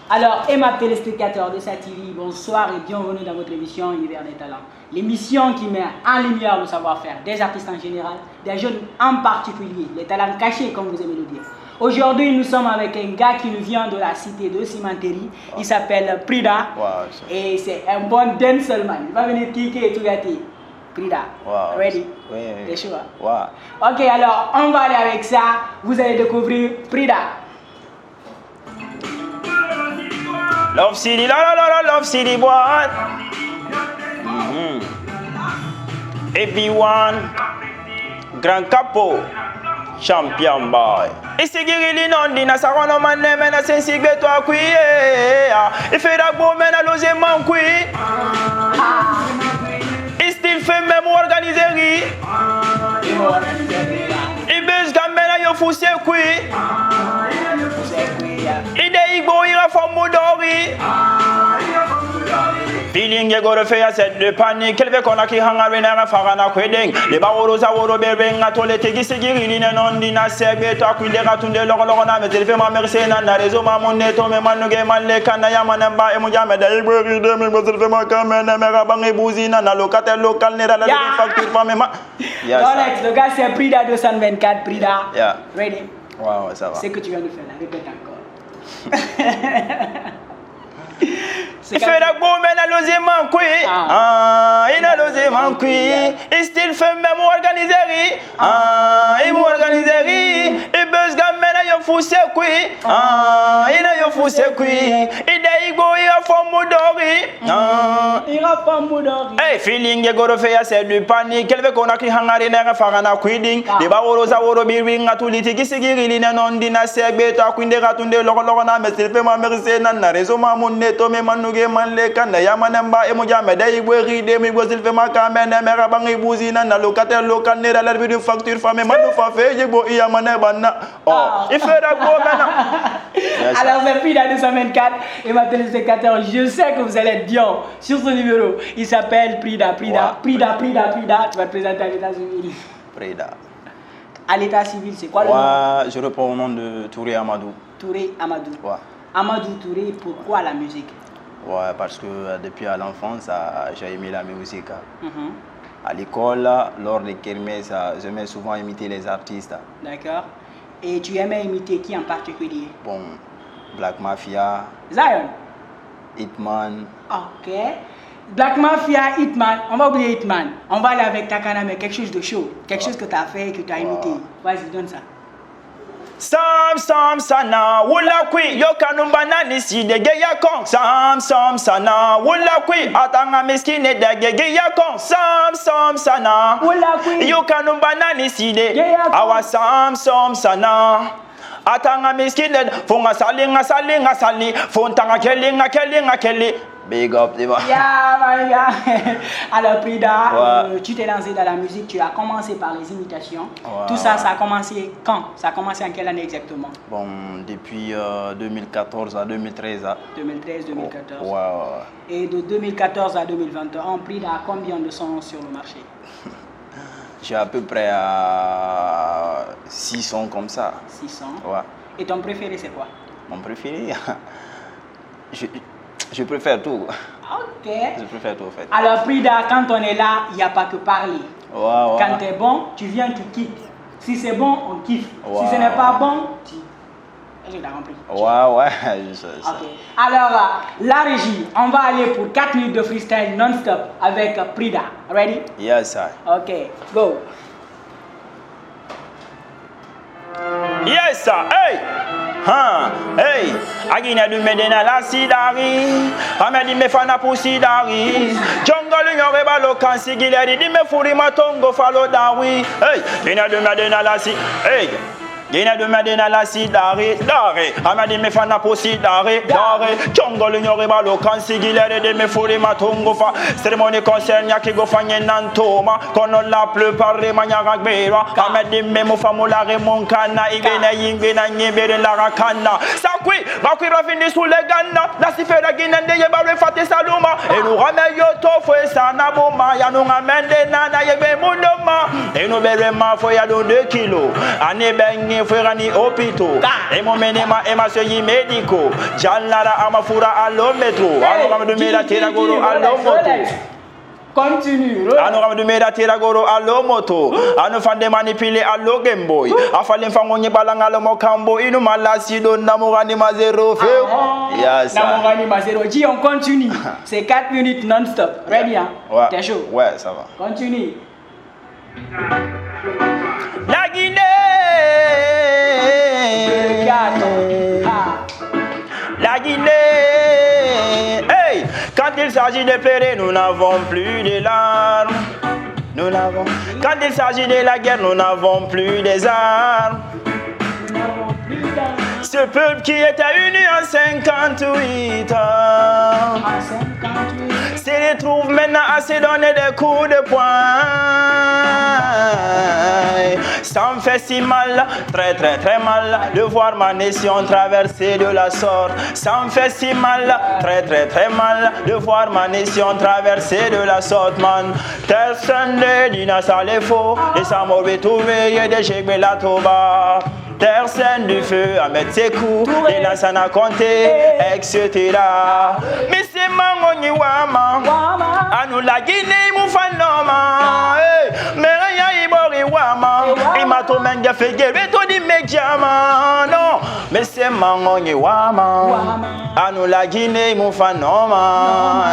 Alors, Aimable téléspectateurs de sa TV, bonsoir et bienvenue dans votre émission Hiver des Talents. L'émission qui met en lumière le savoir-faire des artistes en général, des jeunes en particulier, les talents cachés comme vous aimez le dire. Aujourd'hui, nous sommes avec un gars qui nous vient de la cité de Cimenterie. Il s'appelle Prida. Et c'est un bon danceman. Il va venir kicker et tout gâter. Prida. Ready? Oui. T'es chaud? Ok, alors on va aller avec ça. Vous allez découvrir Prida. Love City, Love City, boy. Everyone, Grand Capo, Champion Boy. Ici Girili non dina sarono manne mena sensigbe to akwi. Ifera bo mena logement kwi. Istil fait même organiseri. Ibes gambena yo fuse kwi. Ide igbo ira fomo dori. Feeling ye go to fear set de panique. Kelve kona ki hanga rena farana kwedeng. Le baworo za woro bebenga tole tegi sigiri ne non dina sebe to akwinde gatunde logo na me telfe ma merci na rezo ma monne to me manuge malle kana ya manamba e mujame da ibori de me telfe ma kamena me rabangi buzina na locataire local ne la facture pas même. Alex, le gars c'est Prida 224 Prida. Yeah. Ready? Wow, ça va. C'est que tu viens de faire là, répète encore. Il fait la boum et la logement qui il a logement qui il still fait même organiser il m'organiser il buzz gamme na yo fousse qui il a yo fousse qui il daigo il a forme d'ori il a forme d'ori hey feeling ye go faire c'est du panique quel veut qu'on a qui hangare na farana quiding de ba woro za woro biwinga tuliti kisigiri li na non dina segbe to akwinde gatunde logo na me still fait ma merci na rezo ma monne to me manuge manle kanda ya manemba e mujame dai bweri de mi bozil fe makamene mera bangi buzina na locataire local ne la de facture femme manu fa fe yebo iya manebana il fait la go maintenant. Alors c'est Prida 224 et ma téléspectateur, je sais que vous allez être bien sur ce numéro. Il s'appelle Prida. Tu vas te présenter à l'état civil. Prida. À l'état civil, c'est quoi le nom? Je réponds au nom de Touré Amadou. Touré Amadou. Amadou Touré, pourquoi la musique? Ouais, parce que depuis à l'enfance, j'ai aimé la musique. À l'école, lors des kermesses, j'aimais souvent imiter les artistes. D'accord. Et tu aimais imiter qui en particulier? Bon, Black Mafia. Zion. Hitman. Ok. Black Mafia, Hitman. On va oublier Hitman. On va aller avec Takana, mais quelque chose de chaud. Quelque chose que tu as fait, que tu as imité. Vas-y, donne ça. Sam sana wula kwi yo kanumba nani si de geya kon sam sana wula kwi atanga miskine de geya kon sam sana wula kwi yo kanumba nani si de awa sam sana atanga miskine fonga salinga sali fontanga kelli big up Diva. Yeah. Alors Prida, tu t'es lancé dans la musique, tu as commencé par les imitations. Tout ça, ça a commencé quand? Ça a commencé en quelle année exactement? Bon, depuis 2014 à 2013. 2013-2014. Et de 2014 à 2021, Prida a combien de sons sur le marché? J'ai à peu près à 6 sons comme ça. 6 sons? Ouais. Et ton préféré c'est quoi? Mon préféré Je préfère tout. Ok. Je préfère tout en fait. Alors Prida, quand on est là, il n'y a pas que parler. Quand tu es bon, tu viens, tu quittes. Si c'est bon, on kiffe. Si ce n'est pas bon, tu... J'ai compris. Je sais. Ok. Alors, la régie, on va aller pour 4 minutes de freestyle non-stop avec Prida. Ready? Yes, sir. Ok, go. Yes, sir. Hey, agina du medena la sidari, amedi me fana pour sidari. Jungle nyore balo kan sigilari di me furi matongo falo dawi. Hey, ina du medena la si. Hey. Gina de Medina la si dare amadi me fana posi dare chongolo nyore balo kan sigilere de me furi matongo fa cérémonie concert nyaki go fanye nantoma kono la plupart manya ragbera amadi me mo famula remonkana igena yingena nyebere la rakana sakwi bakwi rafini sous les ganna la si fera gina de yebare fate saluma e nous ramène yo to fo sana boma ya nous ramène nana yebe mundoma e nous bere ma fo ya do 2 kilos ane bengi ni frérani hôpitaux. Et mon menema et ma soeur médicaux. Jallara amafura à l'ométro. Alors on va de la teragoro à l'omoto. Continue. Ano de mera tiragoro à l'omoto. Ano fan de manipuler à l'o Game Boy. Afale fangonye balanga lo mokambo. Inu malasi do namorani mazero feu. Yes. Namorani mazero. Dis on continue. C'est 4 minutes non-stop. Ready hein? Ouais. T'es chaud? Ouais, ça va. Continue. La Guinée. La Guinée. Hey, quand il s'agit de pleurer, nous n'avons plus de larmes. Nous n'avons. Quand il s'agit de la guerre, nous n'avons plus des armes. Ce peuple qui était uni en 58 ans se retrouve maintenant à se donner des coups de poing. Ça me fait si mal, très très très mal, de voir ma nation traverser de la sorte. Ça me fait si mal, très très très mal, de voir ma nation traverser de la sorte, man. Tel Sunday, Dina Salefo, et ça m'aurait trouvé, et des chèques la toba. Terre saine du feu à mettre ses coups, et là ça n'a compté, etc. Mais c'est Mangoni Wama, à nous la Guinée, mon fanoma, mais rien y mori Wama, et ma tombe a fait guérir tout dit médiama, non, mais c'est Mangoni Wama, à nous la Guinée, mon fanoma,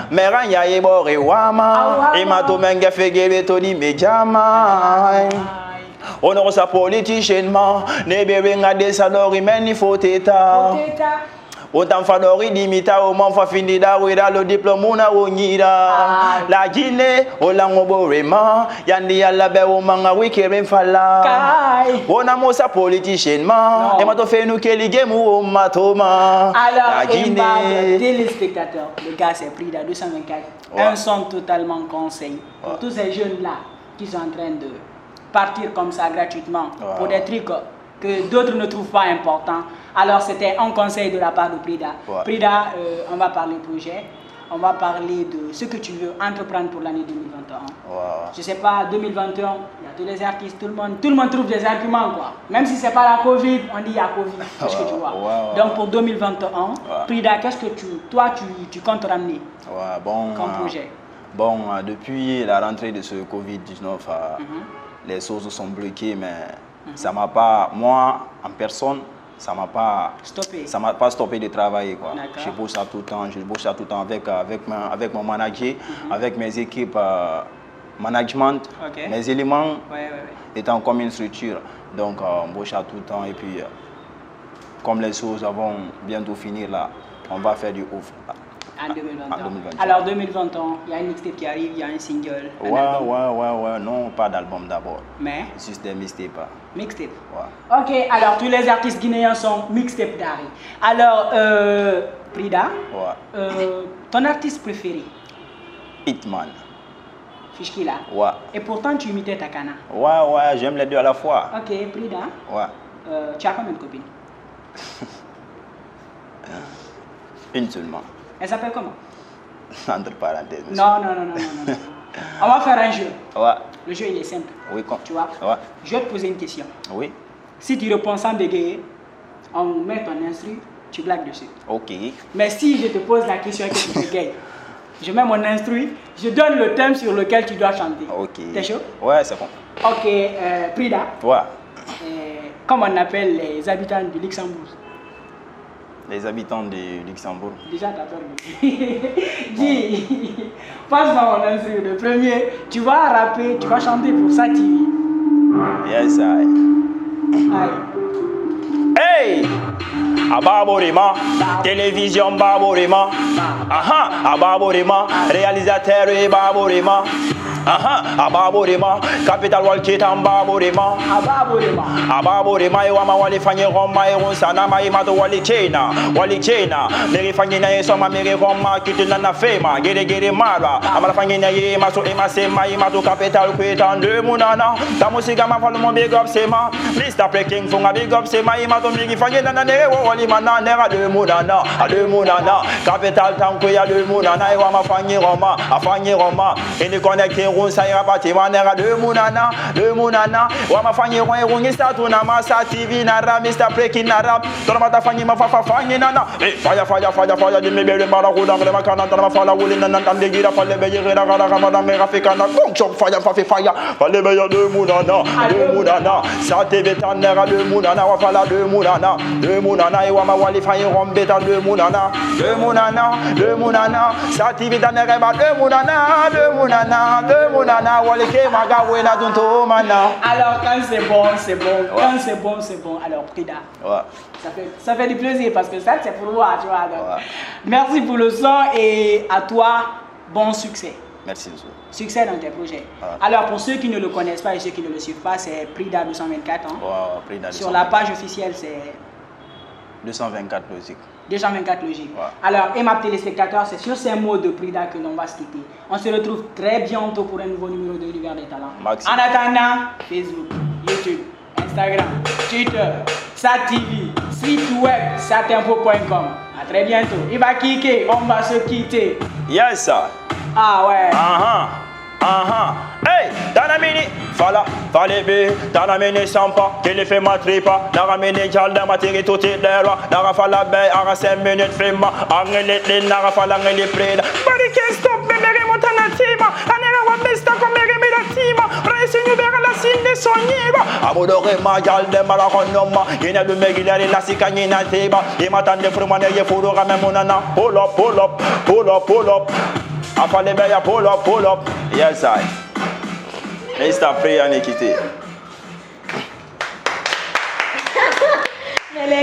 mais rien y mori Wama, et ma tombe a fait guérir tout dit médiama. On sa politiciennement, ne bebenga de salori meni foteta. Autant fadori dimita au man fa finida wira le diplôme na wonyira. La Guinée, olango borema, yandi alla be o manga wikere fala. On a sa politiciennement, et ma to fait nous que les game ou matoma. Alors, la Guinée, téléspectateurs, le gars c'est Prida 224. Un son totalement conseil pour tous ces jeunes là qui sont en train de partir comme ça gratuitement pour des trucs que d'autres ne trouvent pas importants. Alors c'était un conseil de la part de Prida. Prida, on va parler projet, on va parler de ce que tu veux entreprendre pour l'année 2021. Je sais pas, 2021, il y a tous les artistes, tout le monde trouve des arguments quoi. Même si c'est pas la Covid, on dit il y a Covid, qu'est-ce que tu vois. Donc pour 2021, Prida, qu'est-ce que tu comptes ramener comme projet? Bon, depuis la rentrée de ce Covid-19, les choses sont bloquées, mais ça m'a pas, moi en personne, ça m'a pas stoppé de travailler quoi. Je bosse ça tout le temps, avec mon manager, avec mes équipes management, mes éléments étant comme une structure. Donc on bosse ça tout le temps et puis comme les choses vont bientôt finir là, on va faire du ouf. En 2021. Alors 2021, il y a une mixtape qui arrive, il y a un single. Ouais, non, pas d'album d'abord. Mais juste des mixtapes. Mixtape. Ok, alors tous les artistes guinéens sont mixtape d'Ari. Alors, Prida, ton artiste préféré? Hitman. Fishkila. Et pourtant tu imitais Takana. J'aime les deux à la fois. Ok, Prida. Tu as combien de copines? Une seulement. Elle s'appelle comment? Entre parenthèses. Non. On va faire un jeu. Le jeu il est simple. Tu vois? Je vais te poser une question. Si tu réponds sans bégayer, on met ton instru, tu blagues dessus. Ok. Mais si je te pose la question et que tu bégayes, je mets mon instru, je donne le thème sur lequel tu dois chanter. Ok. T'es chaud? Ouais, c'est bon. Ok, Prida. Comment on appelle les habitants du Luxembourg? Les habitants du Luxembourg. Déjà, t'as perdu. Dis, passe dans mon instru. Le premier, tu vas rapper, tu vas chanter pour ça, TV. Yes, I. Hey! Ababorima, télévision Baborima. Ababorima, réalisateur et Baborima. Ababorima, capital Walketan Baborima. Ababorima, Iwama Walifanye Roma, Ironsana, Maimato Walikena, Merifangina, Soma, Miri Roma, Kitana Fema, Gere Mara, Amalafangina, Maso Emasema, Imato Capital Quetan de Munana, Tamusigama Falmon Big Up Sema, Mr. Peking Funga Big Up Sema, Imato Mirifangina, Walimana, Nera de Munana, Capital Tanquia de Munana, Iwama Fanyi Roma, Afanyi Roma, et les connectés run sa ira pati manera de munana wa mafanyi rungi statu na masa TV na rap Mr. Breaking na rap tona mata fanyi mafafa fanyi nana fire di mebele mara kuda ngale makana tona mafala wuli nana tande gira fale be gira gara kamada me rafika na gong chok fire fale be ya de munana sa TV tanera de munana wa fala de munana e wa ma wali fanyi rombeta de munana sa TV tanera ba de munana wali ke maga wena dunto mana. Alors quand c'est bon, quand c'est bon. Alors Prida, ça fait du plaisir parce que ça c'est pour moi, tu vois. Donc, merci pour le son et à toi, bon succès. Merci monsieur. Succès dans tes projets. Alors pour ceux qui ne le connaissent pas et ceux qui ne le suivent pas, c'est Prida 224. Hein. Prida 224. Sur la page officielle, c'est 224 logique. 224 logique. Alors, et ma téléspectateurs, c'est sur ces mots de Prida que l'on va se quitter. On se retrouve très bientôt pour un nouveau numéro de l'Univers des Talents. Maxi. En attendant, Facebook, YouTube, Instagram, Twitter, SatTV, site web, satinfo.com. À très bientôt. Il va kicker, on va se quitter. Yes, sir. Ah ouais. Hey, Tanamini, fallait Tanamini Sampa, téléphone ma tripa, Naramini Jalda, Materi tout est là, Narafala Bay, à 5 minutes, Fema, Angele, Narafala, les Preda. But he can't stop me, Mary Montanatima, Anera Mista, comme Mary Tima, Racing vers la signe de son niveau. Amodore, Majalda, Maraconoma, il y a de Megilari, la Sicanina Teba, il m'attend de Frumane, il faut le Ramonana, pull up. Afalebe ya pull up. Yes, I. Mr. Free and Ekiti.